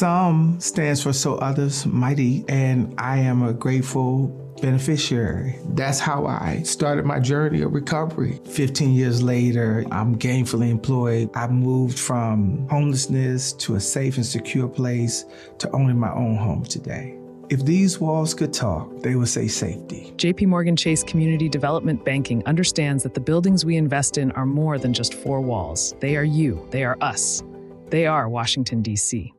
Some stands for so others might eat, and I am a grateful beneficiary. That's how I started my journey of recovery. 15 years later, I'm gainfully employed. I moved from homelessness to a safe and secure place to owning my own home today. If these walls could talk, they would say safety. JP Morgan Chase Community Development Banking understands that the buildings we invest in are more than just four walls. They are you. They are us. They are Washington, D.C.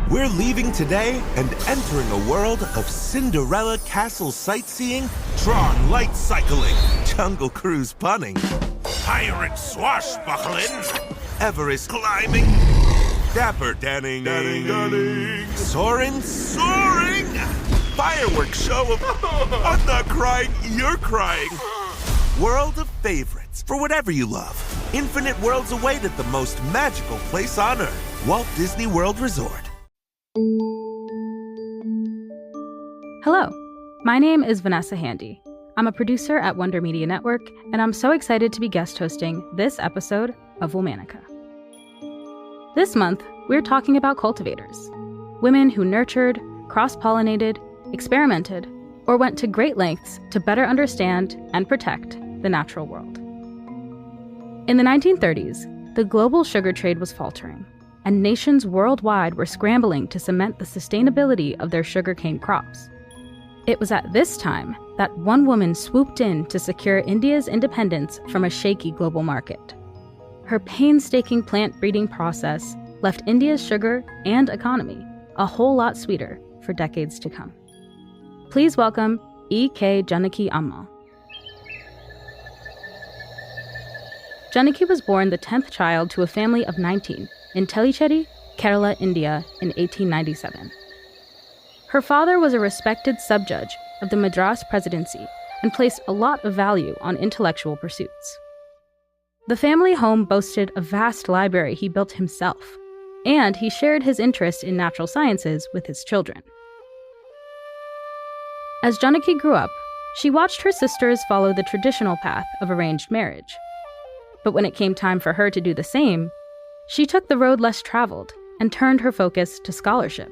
We're leaving today and entering a world of Cinderella castle sightseeing, Tron light cycling, jungle cruise punning, pirate swashbuckling, Everest climbing, dapper danning, soaring, fireworks show of I'm not crying, you're crying. World of favorites for whatever you love. Infinite worlds await at the most magical place on Earth, Walt Disney World Resort. Hello, my name is Vanessa Handy. I'm a producer at Wonder Media Network, and I'm so excited to be guest hosting this episode of Womanica. This month, we're talking about cultivators, women who nurtured, cross-pollinated, experimented, or went to great lengths to better understand and protect the natural world. In the 1930s, the global sugar trade was faltering, and nations worldwide were scrambling to cement the sustainability of their sugarcane crops. It was at this time that one woman swooped in to secure India's independence from a shaky global market. Her painstaking plant breeding process left India's sugar and economy a whole lot sweeter for decades to come. Please welcome E.K. Janaki Ammal. Janaki was born the 10th child to a family of 19 in Tellicherry, Kerala, India in 1897. Her father was a respected sub-judge of the Madras presidency and placed a lot of value on intellectual pursuits. The family home boasted a vast library he built himself, and he shared his interest in natural sciences with his children. As Janaki grew up, she watched her sisters follow the traditional path of arranged marriage. But when it came time for her to do the same, she took the road less traveled and turned her focus to scholarship.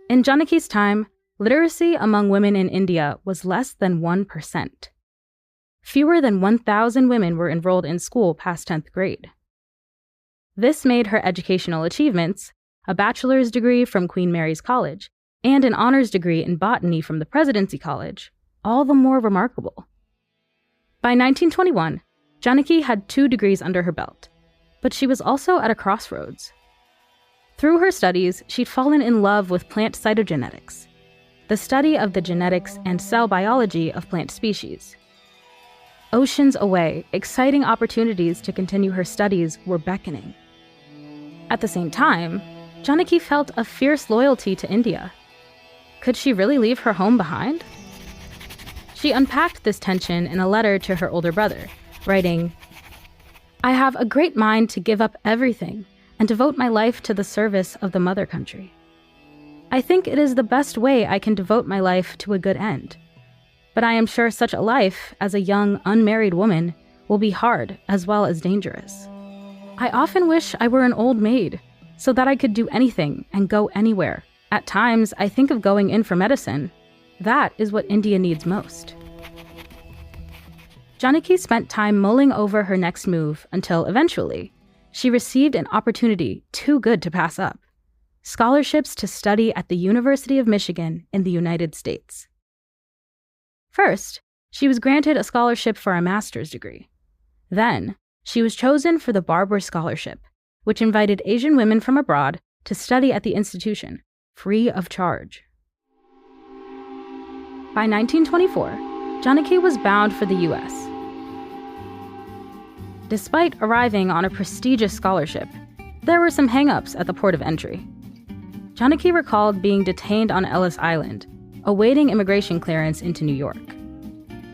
In Janaki's time, literacy among women in India was less than 1%. Fewer than 1,000 women were enrolled in school past 10th grade. This made her educational achievements, a bachelor's degree from Queen Mary's College and an honors degree in botany from the Presidency College, all the more remarkable. By 1921, Janaki had 2 degrees under her belt, but she was also at a crossroads. Through her studies, she'd fallen in love with plant cytogenetics, the study of the genetics and cell biology of plant species. Oceans away, exciting opportunities to continue her studies were beckoning. At the same time, Janaki felt a fierce loyalty to India. Could she really leave her home behind? She unpacked this tension in a letter to her older brother, writing, "I have a great mind to give up everything and devote my life to the service of the mother country. I think it is the best way I can devote my life to a good end. But I am sure such a life, as a young, unmarried woman, will be hard as well as dangerous. I often wish I were an old maid, so that I could do anything and go anywhere. At times, I think of going in for medicine. That is what India needs most." Janaki spent time mulling over her next move until, eventually, she received an opportunity too good to pass up: scholarships to study at the University of Michigan in the United States. First, she was granted a scholarship for a master's degree. Then, she was chosen for the Barber Scholarship, which invited Asian women from abroad to study at the institution, free of charge. By 1924, Janaki was bound for the U.S. Despite arriving on a prestigious scholarship, there were some hang-ups at the port of entry. Janaki recalled being detained on Ellis Island, awaiting immigration clearance into New York.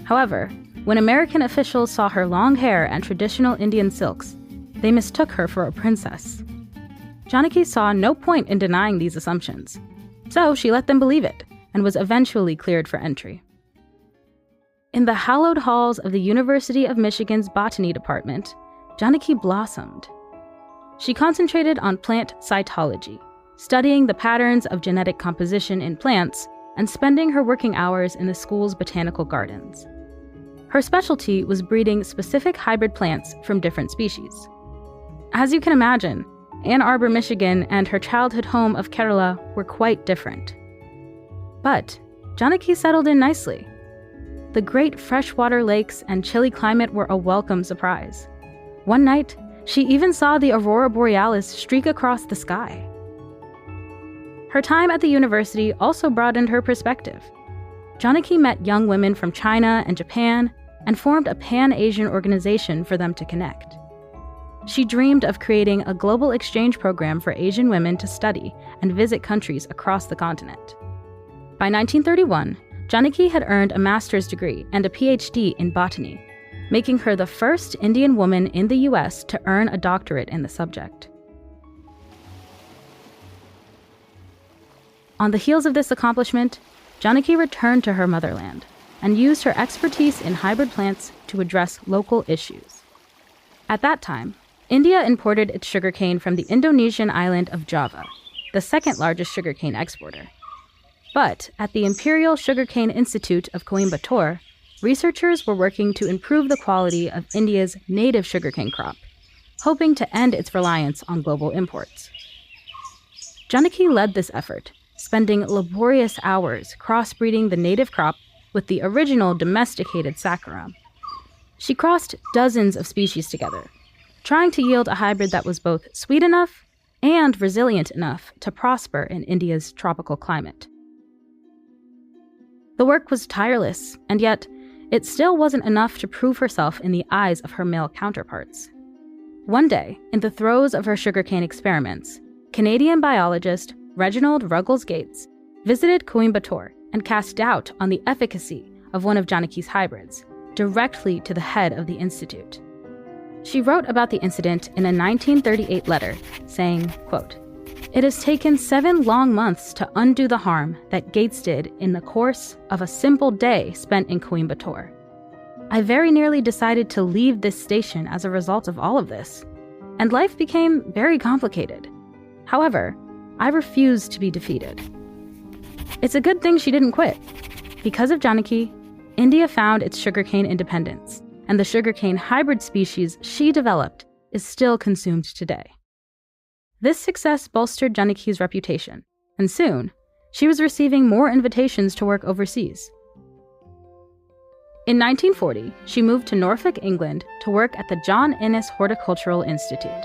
However, when American officials saw her long hair and traditional Indian silks, they mistook her for a princess. Janaki saw no point in denying these assumptions, so she let them believe it and was eventually cleared for entry. In the hallowed halls of the University of Michigan's Botany Department, Janaki blossomed. she concentrated on plant cytology, studying the patterns of genetic composition in plants and spending her working hours in the school's botanical gardens. Her specialty was breeding specific hybrid plants from different species. As you can imagine, Ann Arbor, Michigan, and her childhood home of Kerala were quite different. But Janaki settled in nicely. The great freshwater lakes and chilly climate were a welcome surprise. One night, she even saw the aurora borealis streak across the sky. Her time at the university also broadened her perspective. Janaki met young women from China and Japan and formed a Pan-Asian organization for them to connect. She dreamed of creating a global exchange program for Asian women to study and visit countries across the continent. By 1931, Janaki had earned a master's degree and a Ph.D. in botany, making her the first Indian woman in the US to earn a doctorate in the subject. On the heels of this accomplishment, Janaki returned to her motherland and used her expertise in hybrid plants to address local issues. At that time, India imported its sugarcane from the Indonesian island of Java, the second largest sugarcane exporter. But at the Imperial Sugarcane Institute of Coimbatore, researchers were working to improve the quality of India's native sugarcane crop, hoping to end its reliance on global imports. Janaki led this effort, spending laborious hours crossbreeding the native crop with the original domesticated saccharum. She crossed dozens of species together, trying to yield a hybrid that was both sweet enough and resilient enough to prosper in India's tropical climate. The work was tireless, and yet it still wasn't enough to prove herself in the eyes of her male counterparts. One day, in the throes of her sugarcane experiments, Canadian biologist Reginald Ruggles Gates visited Coimbatore and cast doubt on the efficacy of one of Janaki's hybrids, directly to the head of the institute. She wrote about the incident in a 1938 letter, saying, quote, "It has taken 7 long months to undo the harm that Gates did in the course of a simple day spent in Coimbatore. I very nearly decided to leave this station as a result of all of this, and life became very complicated. However, I refused to be defeated." It's a good thing she didn't quit. Because of Janaki, India found its sugarcane independence, and the sugarcane hybrid species she developed is still consumed today. This success bolstered Janaki's reputation, and soon, she was receiving more invitations to work overseas. In 1940, she moved to Norfolk, England to work at the John Innes Horticultural Institute.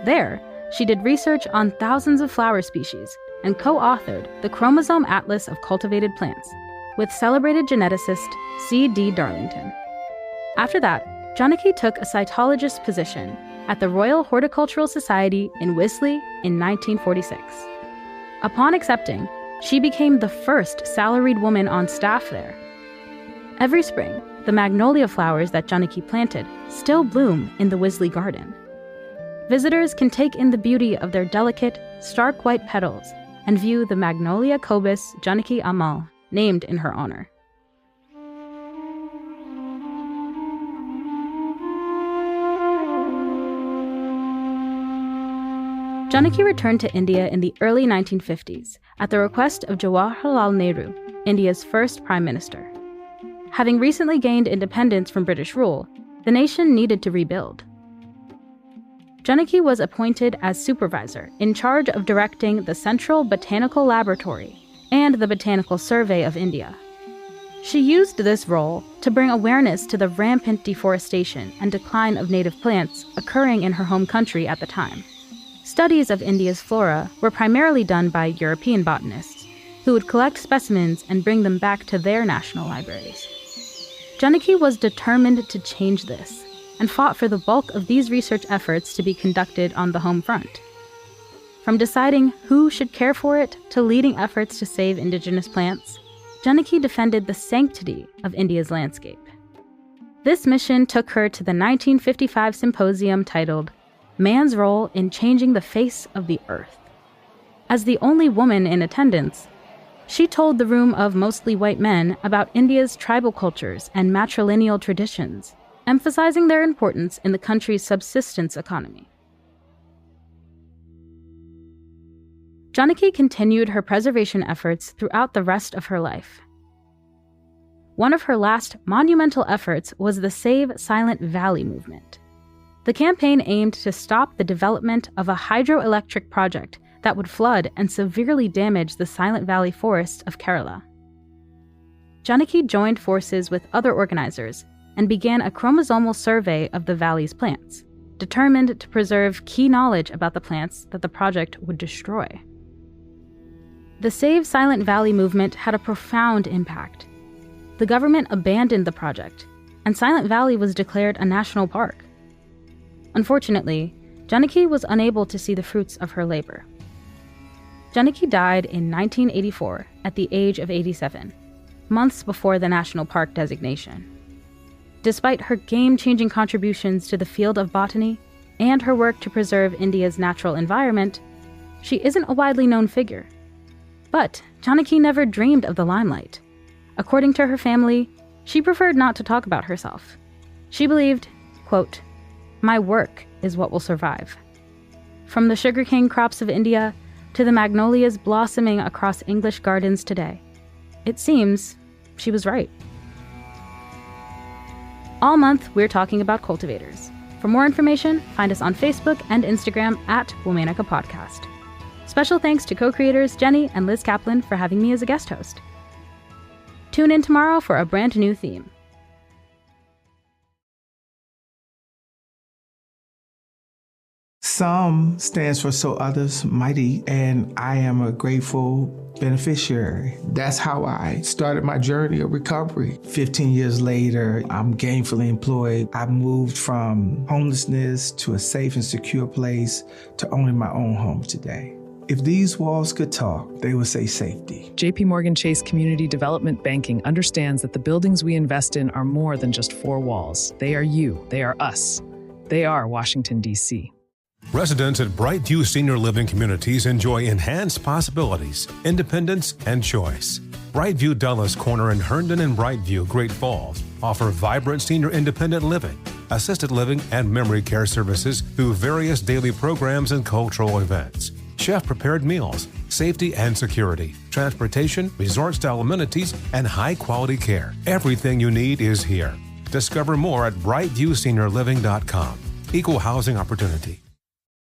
There, she did research on thousands of flower species and co-authored the Chromosome Atlas of Cultivated Plants with celebrated geneticist C.D. Darlington. After that, Janaki took a cytologist position at the Royal Horticultural Society in Wisley in 1946. Upon accepting, she became the first salaried woman on staff there. Every spring, the magnolia flowers that Janaki planted still bloom in the Wisley garden. Visitors can take in the beauty of their delicate, stark white petals and view the Magnolia cobus Janaki Ammal, named in her honor. Janaki returned to India in the early 1950s at the request of Jawaharlal Nehru, India's first prime minister. Having recently gained independence from British rule, the nation needed to rebuild. Janaki was appointed as supervisor in charge of directing the Central Botanical Laboratory and the Botanical Survey of India. She used this role to bring awareness to the rampant deforestation and decline of native plants occurring in her home country at the time. Studies of India's flora were primarily done by European botanists, who would collect specimens and bring them back to their national libraries. Janaki was determined to change this, and fought for the bulk of these research efforts to be conducted on the home front. From deciding who should care for it to leading efforts to save indigenous plants, Janaki defended the sanctity of India's landscape. This mission took her to the 1955 symposium titled Man's Role in Changing the Face of the Earth. As the only woman in attendance, she told the room of mostly white men about India's tribal cultures and matrilineal traditions, emphasizing their importance in the country's subsistence economy. Janaki continued her preservation efforts throughout the rest of her life. One of her last monumental efforts was the Save Silent Valley movement. The campaign aimed to stop the development of a hydroelectric project that would flood and severely damage the Silent Valley forests of Kerala. Janaki joined forces with other organizers and began a chromosomal survey of the valley's plants, determined to preserve key knowledge about the plants that the project would destroy. The Save Silent Valley movement had a profound impact. The government abandoned the project, and Silent Valley was declared a national park. Unfortunately, Janaki was unable to see the fruits of her labor. Janaki died in 1984 at the age of 87, months before the national park designation. Despite her game-changing contributions to the field of botany and her work to preserve India's natural environment, she isn't a widely known figure. But Janaki never dreamed of the limelight. According to her family, she preferred not to talk about herself. She believed, quote, "My work is what will survive." From the sugarcane crops of India to the magnolias blossoming across English gardens today, it seems she was right. All month, we're talking about cultivators. For more information, find us on Facebook and Instagram at Womanica Podcast. Special thanks to co-creators Jenny and Liz Kaplan for having me as a guest host. Tune in tomorrow for a brand new theme. Some stands for so others might eat, and I am a grateful beneficiary. That's how I started my journey of recovery. 15 years later, I'm gainfully employed. I moved from homelessness to a safe and secure place to owning my own home today. If these walls could talk, they would say safety. JP Chase Community Development Banking understands that the buildings we invest in are more than just four walls. They are you. They are us. They are Washington, D.C. Residents at Brightview Senior Living Communities enjoy enhanced possibilities, independence, and choice. Brightview Dulles Corner in Herndon and Brightview, Great Falls, offer vibrant senior independent living, assisted living, and memory care services through various daily programs and cultural events. Chef-prepared meals, safety and security, transportation, resort-style amenities, and high-quality care. Everything you need is here. Discover more at brightviewseniorliving.com. Equal housing opportunity.